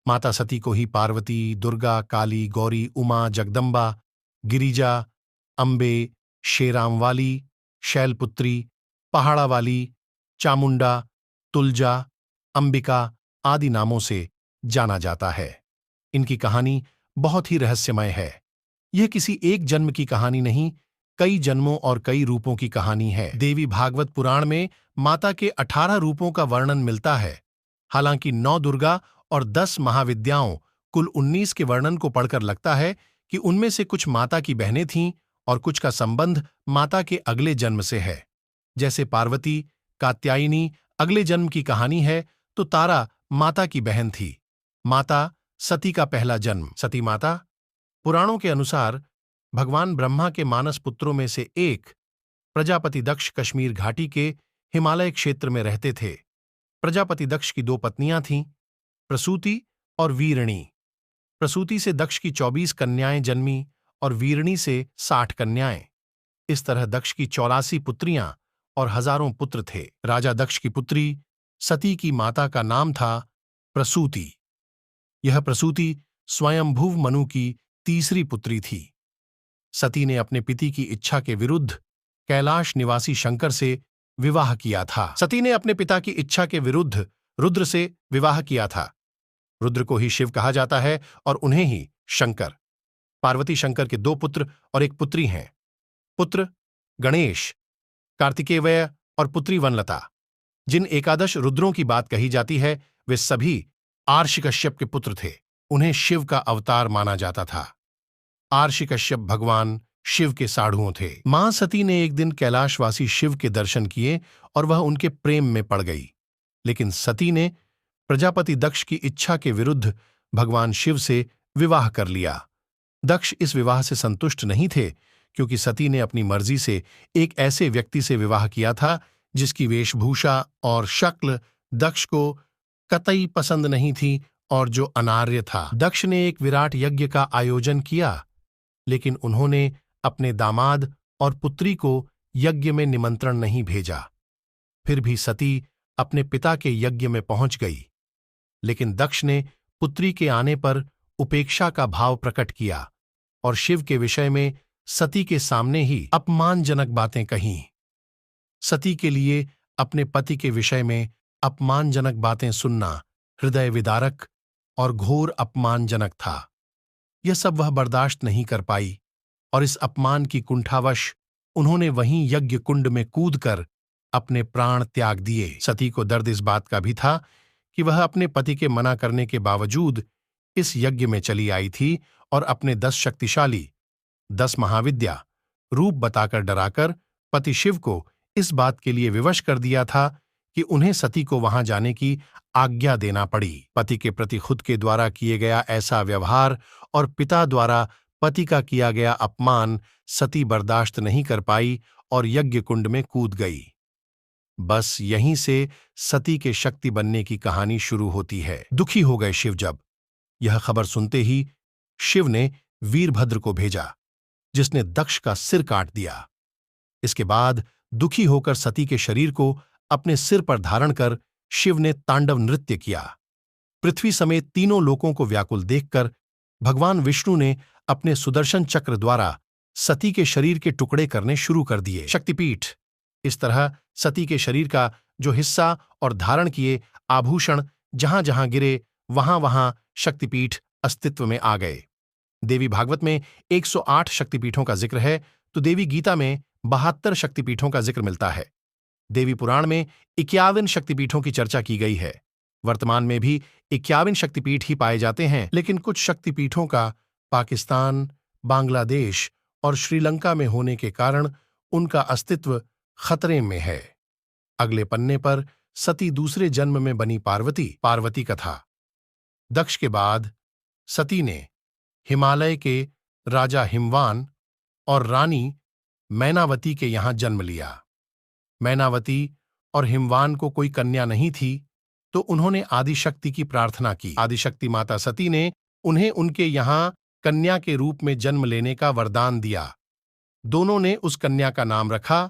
माता सती को ही पार्वती, दुर्गा, काली, गौरी, उमा, जगदम्बा, गिरिजा, अम्बे, शेरांवाली, शैलपुत्री, पहाड़ा वाली, चामुंडा, तुलजा, अंबिका आदि नामों से जाना जाता है। इनकी कहानी बहुत ही रहस्यमय है। यह किसी एक जन्म की कहानी नहीं, कई जन्मों और कई रूपों की कहानी है। देवी भागवत पुराण में माता के 18 रूपों का वर्णन मिलता है। हालांकि 9 दुर्गा और 10 महाविद्याओं, कुल 19 के वर्णन को पढ़कर लगता है कि उनमें से कुछ माता की बहनें थीं और कुछ का संबंध माता के अगले जन्म से है। जैसे पार्वती, कात्यायनी अगले जन्म की कहानी है, तो तारा माता की बहन थी। माता सती का पहला जन्म। सती माता पुराणों के अनुसार भगवान ब्रह्मा के मानस पुत्रों में से एक प्रजापति दक्ष कश्मीर घाटी के हिमालय क्षेत्र में रहते थे। प्रजापति दक्ष की 2 पत्नियां थीं, प्रसूति और वीरणी। प्रसूति से दक्ष की 24 कन्याएं जन्मी और वीरणी से 60 कन्याएं। इस तरह दक्ष की 84 पुत्रियां और हजारों पुत्र थे। राजा दक्ष की पुत्री सती की माता का नाम था प्रसूति। यह प्रसूति स्वयंभुव मनु की तीसरी पुत्री थी। सती ने अपने पति की इच्छा के विरुद्ध कैलाश निवासी शंकर से विवाह किया था। सती ने अपने पिता की इच्छा के विरुद्ध रुद्र से विवाह किया था। रुद्र को ही शिव कहा जाता है और उन्हें ही शंकर। पार्वती शंकर के 2 पुत्र और 1 पुत्री हैं। पुत्र गणेश, कार्तिकेय और पुत्री वनलता। जिन 11 रुद्रों की बात कही जाती है, वे सभी आर्षि कश्यप के पुत्र थे। उन्हें शिव का अवतार माना जाता था। आर्षि कश्यप भगवान शिव के साढ़ुओं थे। मां सती ने एक दिन कैलाशवासी शिव के दर्शन किए और वह उनके प्रेम में पड़ गई। लेकिन सती ने प्रजापति दक्ष की इच्छा के विरुद्ध भगवान शिव से विवाह कर लिया। दक्ष इस विवाह से संतुष्ट नहीं थे, क्योंकि सती ने अपनी मर्जी से एक ऐसे व्यक्ति से विवाह किया था जिसकी वेशभूषा और शक्ल दक्ष को कतई पसंद नहीं थी और जो अनार्य था। दक्ष ने एक विराट यज्ञ का आयोजन किया, लेकिन उन्होंने अपने दामाद और पुत्री को यज्ञ में निमंत्रण नहीं भेजा। फिर भी सती अपने पिता के यज्ञ में पहुंच गई, लेकिन दक्ष ने पुत्री के आने पर उपेक्षा का भाव प्रकट किया और शिव के विषय में सती के सामने ही अपमानजनक बातें कहीं। सती के लिए अपने पति के विषय में अपमानजनक बातें सुनना हृदय विदारक और घोर अपमानजनक था। यह सब वह बर्दाश्त नहीं कर पाई और इस अपमान की कुंठावश उन्होंने वहीं यज्ञ कुंड में कूदकर अपने प्राण त्याग दिए। सती को दर्द इस बात का भी था कि वह अपने पति के मना करने के बावजूद इस यज्ञ में चली आई थी और अपने 10 शक्तिशाली, 10 महाविद्या रूप बताकर डराकर पति शिव को इस बात के लिए विवश कर दिया था कि उन्हें सती को वहां जाने की आज्ञा देना पड़ी। पति के प्रति खुद के द्वारा किए गया ऐसा व्यवहार और पिता द्वारा पति का किया गया अपमान सती बर्दाश्त नहीं कर पाई और यज्ञ कुंड में कूद गई। बस यहीं से सती के शक्ति बनने की कहानी शुरू होती है। दुखी हो गए शिव जब यह खबर सुनते ही शिव ने वीरभद्र को भेजा, जिसने दक्ष का सिर काट दिया। इसके बाद दुखी होकर सती के शरीर को अपने सिर पर धारण कर शिव ने तांडव नृत्य किया। पृथ्वी समेत तीनों लोकों को व्याकुल देखकर भगवान विष्णु ने अपने सुदर्शन चक्र द्वारा सती के शरीर के टुकड़े करने शुरू कर दिए। शक्तिपीठ। इस तरह सती के शरीर का जो हिस्सा और धारण किए आभूषण जहां जहां गिरे वहां वहां शक्तिपीठ अस्तित्व में आ गए। देवी भागवत में 108 शक्तिपीठों का जिक्र है, तो देवी गीता में 72 शक्तिपीठों का जिक्र मिलता है। देवी पुराण में 51 शक्तिपीठों की चर्चा की गई है। वर्तमान में भी 51 शक्तिपीठ ही पाए जाते हैं, लेकिन कुछ शक्तिपीठों का पाकिस्तान, बांग्लादेश और श्रीलंका में होने के कारण उनका अस्तित्व खतरे में है। अगले पन्ने पर सती दूसरे जन्म में बनी पार्वती कथा। दक्ष के बाद सती ने हिमालय के राजा हिमवान और रानी मैनावती के यहां जन्म लिया। मैनावती और हिमवान को कोई कन्या नहीं थी, तो उन्होंने आदिशक्ति की प्रार्थना की। आदिशक्ति माता सती ने उन्हें उनके यहां कन्या के रूप में जन्म लेने का वरदान दिया। दोनों ने उस कन्या का नाम रखा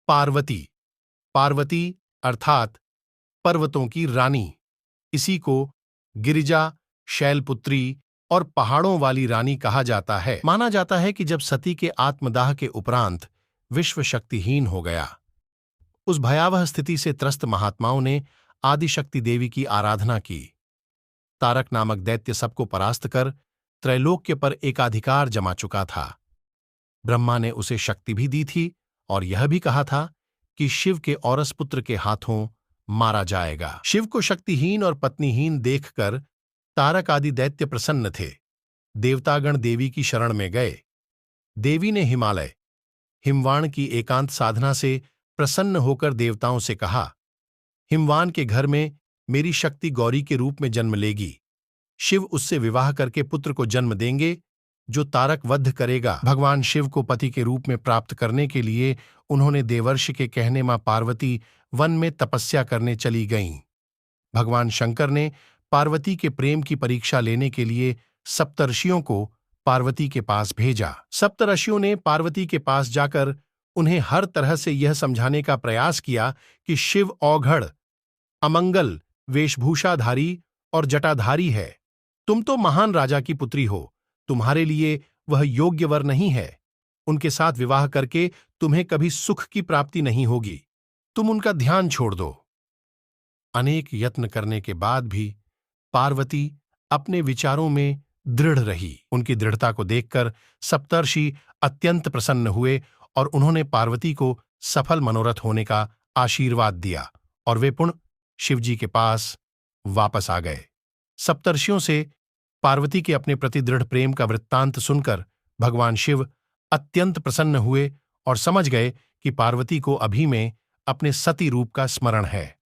पार्वती। पार्वती अर्थात पर्वतों की रानी। इसी को गिरिजा शैलपुत्री और पहाड़ों वाली रानी कहा जाता है। माना जाता है कि जब सती के आत्मदाह के उपरांत विश्व शक्तिहीन हो गया, उस भयावह स्थिति से त्रस्त महात्माओं ने आदिशक्ति देवी की आराधना की। तारक नामक दैत्य सबको परास्त कर त्रैलोक्य पर एकाधिकार जमा चुका था। ब्रह्मा ने उसे शक्ति भी दी थी और यह भी कहा था कि शिव के औरस पुत्र के हाथों मारा जाएगा। शिव को शक्तिहीन और पत्नीहीन देखकर तारक आदि दैत्य प्रसन्न थे। देवतागण देवी की शरण में गए। देवी ने हिमालय हिमवान की एकांत साधना से प्रसन्न होकर देवताओं से कहा, हिमवान के घर में मेरी शक्ति गौरी के रूप में जन्म लेगी। शिव उससे विवाह करके पुत्र को जन्म देंगे जो तारक वध करेगा। भगवान शिव को पति के रूप में प्राप्त करने के लिए उन्होंने देवर्षि के कहने मां पार्वती वन में तपस्या करने चली गईं। भगवान शंकर ने पार्वती के प्रेम की परीक्षा लेने के लिए सप्तर्षियों को पार्वती के पास भेजा। सप्तर्षियों ने पार्वती के पास जाकर उन्हें हर तरह से यह समझाने का प्रयास किया कि शिव औघड़, अमंगल, वेशभूषाधारी और जटाधारी है। तुम तो महान राजा की पुत्री हो, तुम्हारे लिए वह योग्य वर नहीं है। उनके साथ विवाह करके तुम्हें कभी सुख की प्राप्ति नहीं होगी। तुम उनका ध्यान छोड़ दो। अनेक यत्न करने के बाद भी पार्वती अपने विचारों में दृढ़ रही। उनकी दृढ़ता को देखकर सप्तर्षि अत्यंत प्रसन्न हुए और उन्होंने पार्वती को सफल मनोरथ होने का आशीर्वाद दिया और वे पुनः शिवजी के पास वापस आ गए। सप्तर्षियों से पार्वती के अपने प्रति दृढ़ प्रेम का वृत्तांत सुनकर भगवान शिव अत्यंत प्रसन्न हुए और समझ गए कि पार्वती को अभी में अपने सती रूप का स्मरण है।